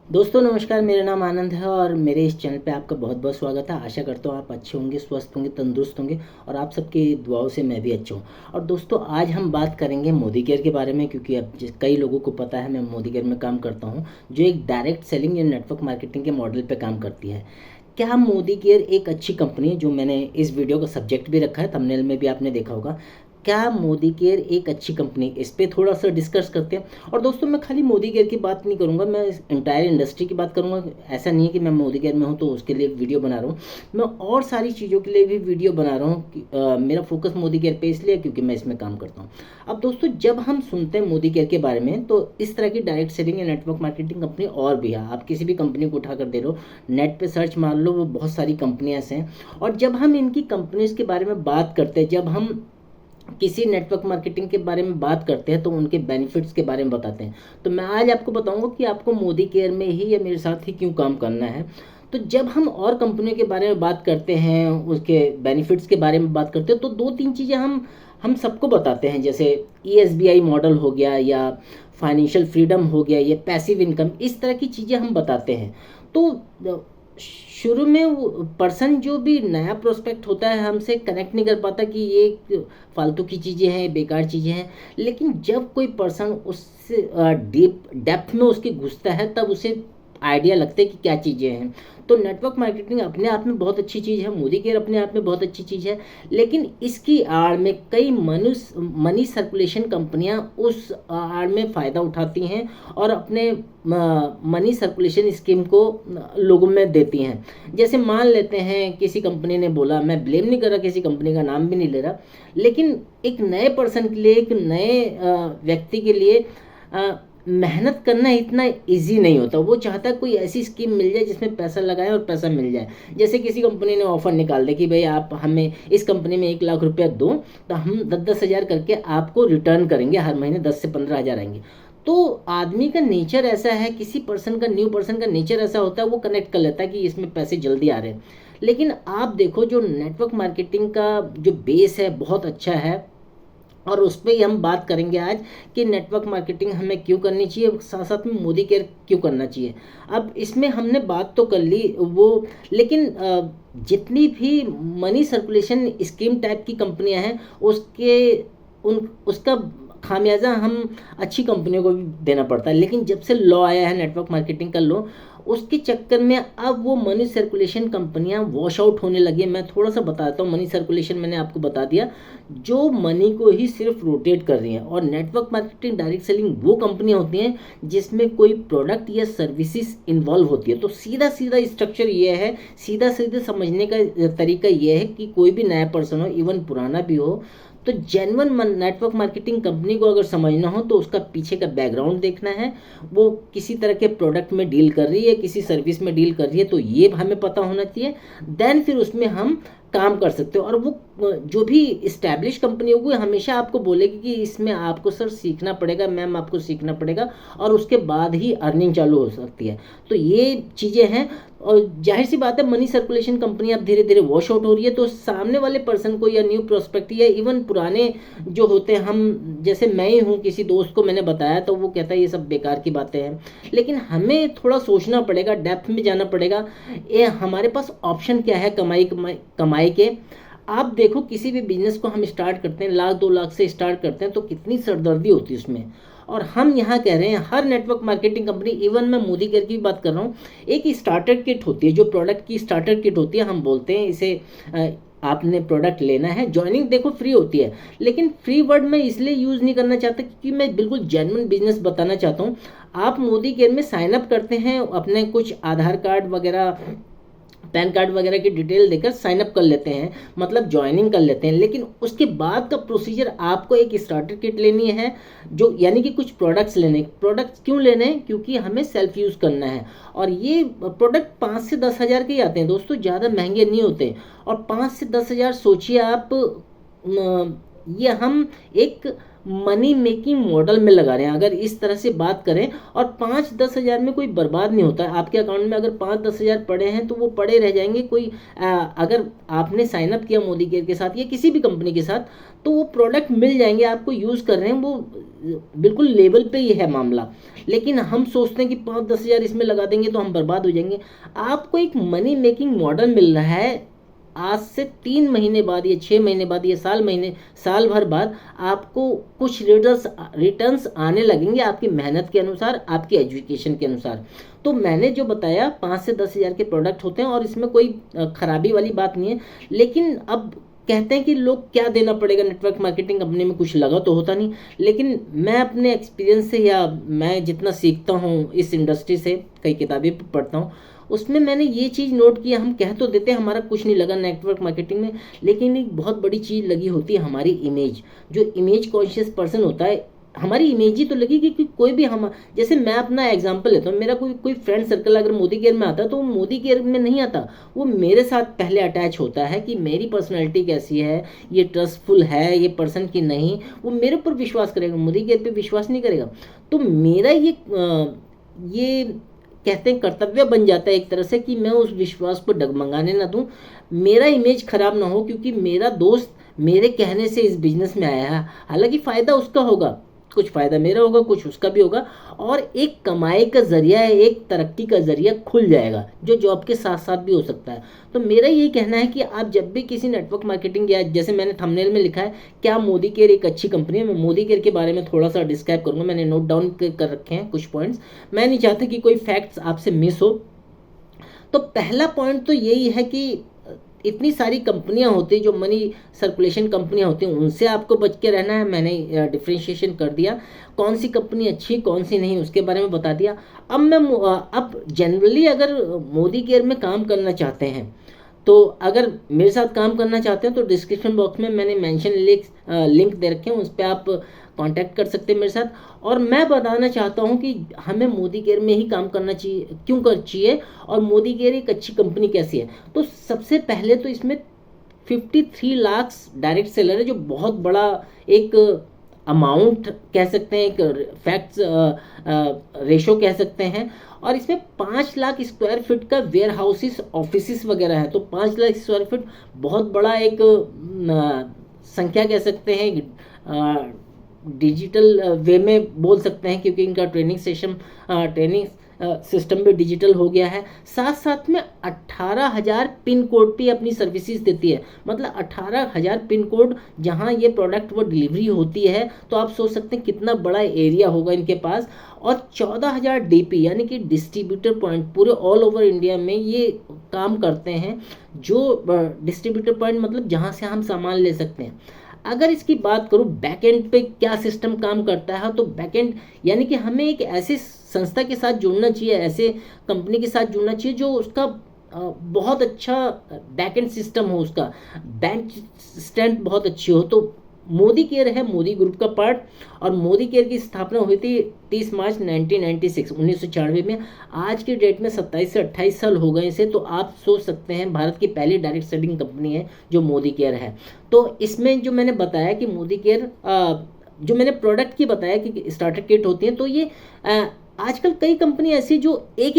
दोस्तों नमस्कार, मेरा नाम आनंद है और मेरे इस चैनल पे आपका बहुत बहुत स्वागत है। आशा करता हूँ आप अच्छे होंगे, स्वस्थ होंगे, तंदुरुस्त होंगे और आप सबकी दुआओं से मैं भी अच्छा हूँ। और दोस्तों आज हम बात करेंगे मोदी केयर के बारे में, क्योंकि अब कई लोगों को पता है मैं मोदी केयर में काम करता हूँ, जो एक डायरेक्ट सेलिंग या नेटवर्क मार्केटिंग के मॉडल पे काम करती है। क्या मोदी केयर एक अच्छी कंपनी है? जो मैंने इस वीडियो का सब्जेक्ट भी रखा है, थंबनेल में भी आपने देखा होगा। क्या मोदी केयर एक अच्छी कंपनी? इस पे थोड़ा सा डिस्कस करते हैं। और दोस्तों मैं खाली मोदी केयर की बात नहीं करूँगा, मैं इंटायर इंडस्ट्री की बात करूँगा। ऐसा नहीं है कि मैं मोदी केयर में हूँ तो उसके लिए वीडियो बना रहा हूँ, मैं और सारी चीज़ों के लिए भी वीडियो बना रहा हूँ मेरा फोकस मोदी केयर पे इसलिए क्योंकि मैं इसमें काम करता हूँ। अब दोस्तों जब हम सुनते हैं मोदी केयर के बारे में तो इस तरह की डायरेक्ट सेलिंग या नेटवर्क मार्केटिंग कंपनी और भी है। आप किसी भी कंपनी को उठा कर दे लो, नेट पे सर्च मार लो, वो बहुत सारी कंपनियां ऐसे हैं। और जब हम इनकी कंपनीज के बारे में बात करते हैं, जब हम किसी नेटवर्क मार्केटिंग के बारे में बात करते हैं तो उनके बेनिफिट्स के बारे में बताते हैं। तो मैं आज आपको बताऊंगा कि आपको मोदी केयर में ही या मेरे साथ ही क्यों काम करना है। तो जब हम और कंपनियों के बारे में बात करते हैं, उसके बेनिफिट्स के बारे में बात करते हैं, तो दो तीन चीज़ें हम सबको बताते हैं। जैसे ESBI मॉडल हो गया, या फाइनेंशियल फ्रीडम हो गया, या पैसिव इनकम, इस तरह की चीज़ें हम बताते हैं। तो शुरू में वो पर्सन जो भी नया प्रोस्पेक्ट होता है हमसे कनेक्ट नहीं कर पाता कि ये फालतू की चीज़ें हैं, बेकार चीज़ें हैं। लेकिन जब कोई पर्सन उससे डीप डेप्थ में उसके घुसता है तब उसे आइडिया लगता है कि क्या चीज़ें हैं। तो नेटवर्क मार्केटिंग अपने आप में बहुत अच्छी चीज़ है, मोदी केयर अपने आप में बहुत अच्छी चीज़ है। लेकिन इसकी आड़ में कई मनी सर्कुलेशन कंपनियां उस आड़ में फ़ायदा उठाती हैं और अपने मनी सर्कुलेशन स्कीम को लोगों में देती हैं। जैसे मान लेते हैं किसी कंपनी ने बोला, मैं ब्लेम नहीं कर रहा, किसी कंपनी का नाम भी नहीं ले रहा, लेकिन एक नए पर्सन के लिए, एक नए व्यक्ति के लिए मेहनत करना इतना इजी नहीं होता। वो चाहता है कोई ऐसी स्कीम मिल जाए जिसमें पैसा लगाए और पैसा मिल जाए। जैसे किसी कंपनी ने ऑफर निकाल दिया कि भाई आप हमें इस कंपनी में 1 लाख रुपया दो, तो हम 10-10 हज़ार करके आपको रिटर्न करेंगे, हर महीने 10 से 15 हज़ार आएंगे। तो आदमी का नेचर ऐसा है, किसी पर्सन का, न्यू पर्सन का नेचर ऐसा होता है, वो कनेक्ट कर लेता है कि इसमें पैसे जल्दी आ रहे हैं। लेकिन आप देखो, जो नेटवर्क मार्केटिंग का जो बेस है बहुत अच्छा है, और उस पर ही हम बात करेंगे आज कि नेटवर्क मार्केटिंग हमें क्यों करनी चाहिए, साथ साथ में मोदी केयर क्यों करना चाहिए। अब इसमें हमने बात तो कर ली वो, लेकिन जितनी भी मनी सर्कुलेशन स्कीम टाइप की कंपनियां हैं उसके उन उसका खामियाजा हम अच्छी कंपनियों को भी देना पड़ता है। लेकिन जब से लॉ आया है, नेटवर्क मार्केटिंग का लॉ, उसके चक्कर में अब वो मनी सर्कुलेशन कंपनियां वॉश आउट होने लगी। मैं थोड़ा सा बताता हूँ। मनी सर्कुलेशन मैंने आपको बता दिया, जो मनी को ही सिर्फ रोटेट कर रही हैं। और नेटवर्क मार्केटिंग, डायरेक्ट सेलिंग वो कंपनियां होती हैं जिसमें कोई प्रोडक्ट या सर्विसेज इन्वॉल्व होती है। तो सीधा सीधा स्ट्रक्चर ये है, सीधा सीधा समझने का तरीका ये है कि कोई भी नया पर्सन हो, इवन पुराना भी हो, तो जेन्युइन नेटवर्क मार्केटिंग कंपनी को अगर समझना हो तो उसका पीछे का बैकग्राउंड देखना है। वो किसी तरह के प्रोडक्ट में डील कर रही है, किसी सर्विस में डील कर रही है, तो ये हमें पता होना चाहिए। देन फिर उसमें हम काम कर सकते हो। और वो जो भी इस्टेब्लिश कंपनी होगी हमेशा आपको बोलेगी कि इसमें आपको सर सीखना पड़ेगा, मैम आपको सीखना पड़ेगा, और उसके बाद ही अर्निंग चालू हो सकती है। तो ये चीज़ें हैं। और जाहिर सी बात है, मनी सर्कुलेशन कंपनी अब धीरे धीरे वॉश आउट हो रही है, तो सामने वाले पर्सन को, या न्यू प्रोस्पेक्ट, या इवन पुराने जो होते हैं, हम जैसे मैं ही हूँ, किसी दोस्त को मैंने बताया तो वो कहता है ये सब बेकार की बातें हैं। लेकिन हमें थोड़ा सोचना पड़ेगा, डेप्थ में जाना पड़ेगा। ये हमारे पास ऑप्शन क्या है कमाई कमाई कमाई के। आप देखो, किसी भी बिजनेस को हम स्टार्ट करते हैं, 1 लाख 2 लाख से स्टार्ट करते हैं, तो कितनी सरदर्दी होती है उसमें। और हम यहाँ कह रहे हैं हर नेटवर्क मार्केटिंग कंपनी, इवन मैं मोदी केयर की बात कर रहा हूँ, एक स्टार्टर किट होती है, जो प्रोडक्ट की स्टार्टर किट होती है, हम बोलते हैं इसे आपने प्रोडक्ट लेना है, ज्वाइनिंग देखो फ्री होती है। लेकिन फ्री वर्ड मैं इसलिए यूज़ नहीं करना चाहता क्योंकि मैं बिल्कुल जेन्युइन बिजनेस बताना चाहता हूँ। आप मोदी केयर में साइन अप करते हैं, अपने कुछ आधार कार्ड वगैरह, पैन कार्ड वगैरह की डिटेल देकर साइन अप कर लेते हैं, मतलब ज्वाइनिंग कर लेते हैं। लेकिन उसके बाद का प्रोसीजर, आपको एक स्टार्टर किट लेनी है, जो यानी कि कुछ प्रोडक्ट्स लेने। प्रोडक्ट्स क्यों लेने हैं? क्योंकि हमें सेल्फ यूज़ करना है। और ये प्रोडक्ट 5 से 10 हज़ार के ही आते हैं दोस्तों, ज़्यादा महंगे नहीं होते। और 5 से 10 हज़ार सोचिए आप, ये हम एक मनी मेकिंग मॉडल में लगा रहे हैं। अगर इस तरह से बात करें, और 5-10 हज़ार में कोई बर्बाद नहीं होता है। आपके अकाउंट में अगर 5-10 हज़ार पड़े हैं तो वो पड़े रह जाएंगे। कोई अगर आपने साइनअप किया मोदी केयर के साथ या किसी भी कंपनी के साथ, तो वो प्रोडक्ट मिल जाएंगे, आपको यूज़ कर रहे हैं, वो बिल्कुल लेवल पे ही है मामला। लेकिन हम सोचते हैं कि 5-10 हज़ार इसमें लगा देंगे तो हम बर्बाद हो जाएंगे। आपको एक मनी मेकिंग मॉडल मिल रहा है। आज से 3 महीने बाद या 6 महीने बाद या साल भर बाद आपको कुछ रिटर्न्स आने लगेंगे आपकी मेहनत के अनुसार, आपकी एजुकेशन के अनुसार। तो मैंने जो बताया 5 से 10 हज़ार के प्रोडक्ट होते हैं और इसमें कोई खराबी वाली बात नहीं है। लेकिन अब कहते हैं कि लोग क्या देना पड़ेगा नेटवर्क मार्केटिंग कंपनी में, कुछ लगा तो होता नहीं। लेकिन मैं अपने एक्सपीरियंस से या मैं जितना सीखता हूँ इस इंडस्ट्री से, कई किताबें पढ़ता हूँ, उसमें मैंने ये चीज़ नोट किया। हम कह तो देते हैं हमारा कुछ नहीं लगा नेटवर्क मार्केटिंग में, लेकिन एक बहुत बड़ी चीज़ लगी होती है हमारी इमेज। जो इमेज कॉन्शियस पर्सन होता है, हमारी इमेज ही तो लगेगी कि कोई भी हम, जैसे मैं अपना एग्जांपल लेता हूँ, मेरा कोई फ्रेंड सर्कल अगर मोदी केयर में आता है तो वो मोदी केयर में नहीं आता, वो मेरे साथ पहले अटैच होता है कि मेरी पर्सनैलिटी कैसी है, ये ट्रस्टफुल है ये पर्सन की नहीं, वो मेरे ऊपर विश्वास करेगा, मोदी केयर पे विश्वास नहीं करेगा। तो मेरा ये कहते हैं कर्तव्य बन जाता है एक तरह से कि मैं उस विश्वास को डगमगाने ना दूं, मेरा इमेज खराब ना हो, क्योंकि मेरा दोस्त मेरे कहने से इस बिजनेस में आया है। हालांकि फ़ायदा उसका होगा, कुछ फ़ायदा मेरा होगा, कुछ उसका भी होगा, और एक कमाई का ज़रिया है, एक तरक्की का ज़रिया खुल जाएगा जो जॉब के साथ साथ भी हो सकता है। तो मेरा यही कहना है कि आप जब भी किसी नेटवर्क मार्केटिंग, या जैसे मैंने थंबनेल में लिखा है क्या मोदी केयर एक अच्छी कंपनी है, मैं मोदी केयर के बारे में थोड़ा सा डिस्क्राइब करूँगा। मैंने नोट डाउन कर रखे हैं कुछ पॉइंट्स, मैं नहीं चाहता कि कोई फैक्ट्स आपसे मिस हो। तो पहला पॉइंट तो यही है कि इतनी सारी कंपनियां होती जो मनी सर्कुलेशन कंपनियां होती हैं, उनसे आपको बच के रहना है। मैंने डिफ्रेंशिएशन कर दिया, कौन सी कंपनी अच्छी कौन सी नहीं उसके बारे में बता दिया। अब जनरली अगर मोदी केयर में काम करना चाहते हैं, तो अगर मेरे साथ काम करना चाहते हैं तो डिस्क्रिप्शन बॉक्स में मैंने मेंशन लिंक दे रखे हैं, उस पर आप कांटेक्ट कर सकते हैं मेरे साथ। और मैं बताना चाहता हूं कि हमें मोदी केयर में ही काम करना चाहिए, क्यों कर चाहिए, और मोदी केयर एक अच्छी कंपनी कैसी है। तो सबसे पहले तो इसमें 53 लाख डायरेक्ट सेलर है, जो बहुत बड़ा एक अमाउंट कह सकते हैं, एक फैक्ट्स रेशो कह सकते हैं। और इसमें 5 लाख स्क्वायर फीट का वेयर हाउसेस ऑफिस वगैरह है। तो 5 लाख स्क्वायर फीट बहुत बड़ा एक संख्या कह सकते हैं, डिजिटल वे में बोल सकते हैं, क्योंकि इनका ट्रेनिंग सिस्टम भी डिजिटल हो गया है। साथ साथ में 18,000 पिन कोड पे अपनी सर्विसेज देती है, मतलब 18,000 पिन कोड जहां ये प्रोडक्ट वो डिलीवरी होती है। तो आप सोच सकते हैं कितना बड़ा एरिया होगा इनके पास। और 14,000 डीपी यानी कि डिस्ट्रीब्यूटर पॉइंट पूरे ऑल ओवर इंडिया में ये काम करते हैं। जो डिस्ट्रीब्यूटर पॉइंट मतलब जहां से हम सामान ले सकते हैं। अगर इसकी बात करूं बैकएंड पे क्या सिस्टम काम करता है, तो बैकएंड यानी कि हमें एक ऐसी संस्था के साथ जुड़ना चाहिए, ऐसे कंपनी के साथ जुड़ना चाहिए जो उसका बहुत अच्छा बैकएंड सिस्टम हो, उसका बैंक स्ट्रेंथ बहुत अच्छी हो। तो मोदी केयर है मोदी ग्रुप का पार्ट, और मोदी केयर की स्थापना हुई थी 30 मार्च 1996 में। आज की डेट में 27 से 28 साल हो गए इसे। तो आप सोच सकते हैं भारत की पहली डायरेक्ट सेलिंग कंपनी है जो मोदी केयर है। तो इसमें जो मैंने बताया कि मोदी केयर, जो मैंने प्रोडक्ट की बताया कि स्टार्टर किट होती है, तो ये आजकल कई कंपनी ऐसी जो एक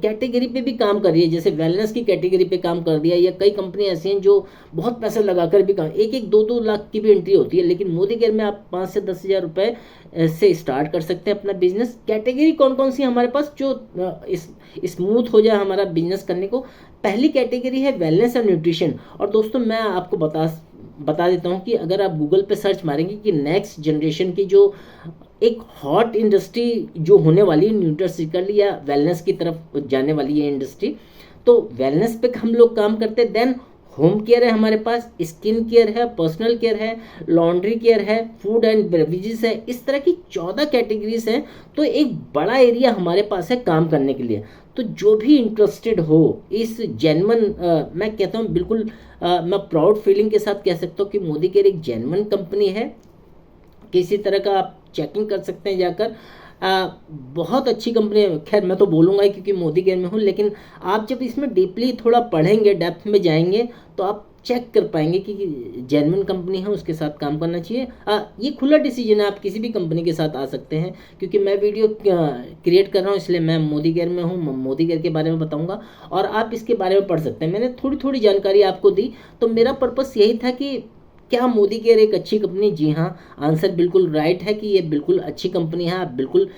कैटेगरी पे भी काम कर रही है, जैसे वेलनेस की कैटेगरी पे काम कर दिया, या कई कंपनी ऐसी हैं जो बहुत पैसा लगाकर भी काम, 1-2 लाख की भी एंट्री होती है। लेकिन मोदी केयर में आप 5 से 10 हज़ार रुपये से स्टार्ट कर सकते हैं अपना बिजनेस। कैटेगरी कौन कौन सी हमारे पास जो स्मूथ हो जाए हमारा बिजनेस करने को। पहली कैटेगरी है वेलनेस और न्यूट्रिशन। और दोस्तों मैं आपको बता देता हूँ कि अगर आप गूगल पे सर्च मारेंगे कि नेक्स्ट जनरेशन की जो एक हॉट इंडस्ट्री जो होने वाली है न्यूट्रिशिकल या वेलनेस की तरफ जाने वाली है इंडस्ट्री, तो वेलनेस पे हम लोग काम करते हैं। देन होम केयर है हमारे पास, स्किन केयर है, पर्सनल केयर है, लॉन्ड्री केयर है, फूड एंड बेवरेजेस है। इस तरह की 14 कैटेगरीज हैं। तो एक बड़ा एरिया हमारे पास है काम करने के लिए। तो जो भी इंटरेस्टेड हो इस जेन्युइन, मैं कहता हूँ बिल्कुल मैं प्राउड फीलिंग के साथ कह सकता हूँ कि मोदी केयर एक जेन्युइन कंपनी है। किसी तरह का आप चेकिंग कर सकते हैं जाकर, बहुत अच्छी कंपनी है। खैर मैं तो बोलूँगा ही क्योंकि मोदी केयर में हूँ, लेकिन आप जब इसमें डीपली थोड़ा पढ़ेंगे, डेप्थ में जाएंगे, तो आप चेक कर पाएंगे कि जेन्युइन कंपनी है, उसके साथ काम करना चाहिए। ये खुला डिसीजन है, आप किसी भी कंपनी के साथ आ सकते हैं। क्योंकि मैं वीडियो क्रिएट कर रहा हूँ, इसलिए मैं मोदी केयर में हूँ, मोदी केयर के बारे में बताऊँगा और आप इसके बारे में पढ़ सकते हैं। मैंने थोड़ी थोड़ी जानकारी आपको दी, तो मेरा पर्पस यही था कि क्या मोदी केयर एक अच्छी कंपनी? जी हाँ, आंसर बिल्कुल राइट है कि ये बिल्कुल अच्छी कंपनी है। आप बिल्कुल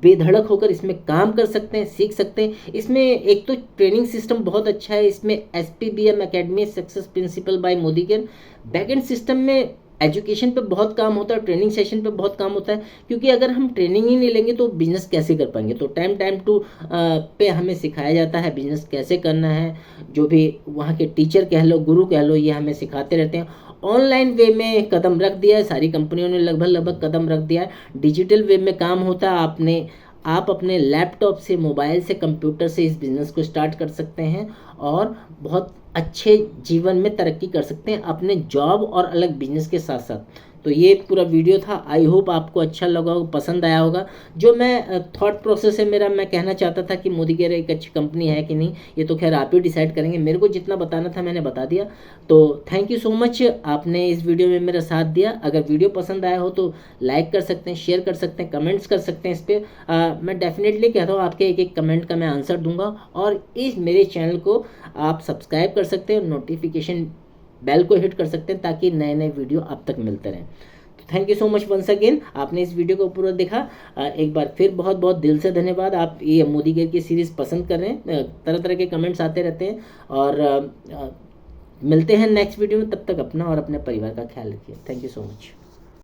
बेधड़क होकर इसमें काम कर सकते हैं, सीख सकते हैं। इसमें एक तो ट्रेनिंग सिस्टम बहुत अच्छा है, इसमें SPBM academy success principal bye Modi care. Backend system में एजुकेशन पे बहुत काम होता है, ट्रेनिंग सेशन पे बहुत काम होता है। क्योंकि अगर हम ट्रेनिंग ही नहीं लेंगे तो बिजनेस कैसे कर पाएंगे? तो टाइम टू पे हमें सिखाया जाता है बिजनेस कैसे करना है। जो भी वहाँ के टीचर कह लो, गुरु कह लो, ये हमें सिखाते रहते हैं। ऑनलाइन वे में कदम रख दिया है, सारी कंपनियों ने लगभग कदम रख दिया है। डिजिटल वे में काम होता है। आप अपने लैपटॉप से, मोबाइल से, कंप्यूटर से इस बिज़नेस को स्टार्ट कर सकते हैं और बहुत अच्छे जीवन में तरक्की कर सकते हैं अपने जॉब और अलग बिजनेस के साथ साथ। तो ये पूरा वीडियो था, आई होप आपको अच्छा लगा होगा, पसंद आया होगा। जो मैं थॉट प्रोसेस है मेरा, मैं कहना चाहता था कि मोदी केयर एक अच्छी कंपनी है कि नहीं, ये तो खैर आप ही डिसाइड करेंगे। मेरे को जितना बताना था मैंने बता दिया। तो थैंक यू सो मच, आपने इस वीडियो में मेरा साथ दिया। अगर वीडियो पसंद आया हो तो लाइक कर सकते हैं, शेयर कर सकते हैं, कमेंट्स कर सकते हैं इस पर। मैं डेफिनेटली कहता हूँ आपके एक एक कमेंट का मैं आंसर दूंगा। और इस मेरे चैनल को आप सब्सक्राइब कर सकते हैं, नोटिफिकेशन बेल को हिट कर सकते हैं ताकि नए नए वीडियो आप तक मिलते रहें। तो thank you so much once again, आपने इस वीडियो को पूरा देखा। एक बार फिर बहुत बहुत दिल से धन्यवाद। आप ये मोदी केयर की सीरीज़ पसंद कर रहे हैं, तरह तरह के कमेंट्स आते रहते हैं। और मिलते हैं नेक्स्ट वीडियो में, तब तक अपना और अपने परिवार का ख्याल रखिए। Thank you so much.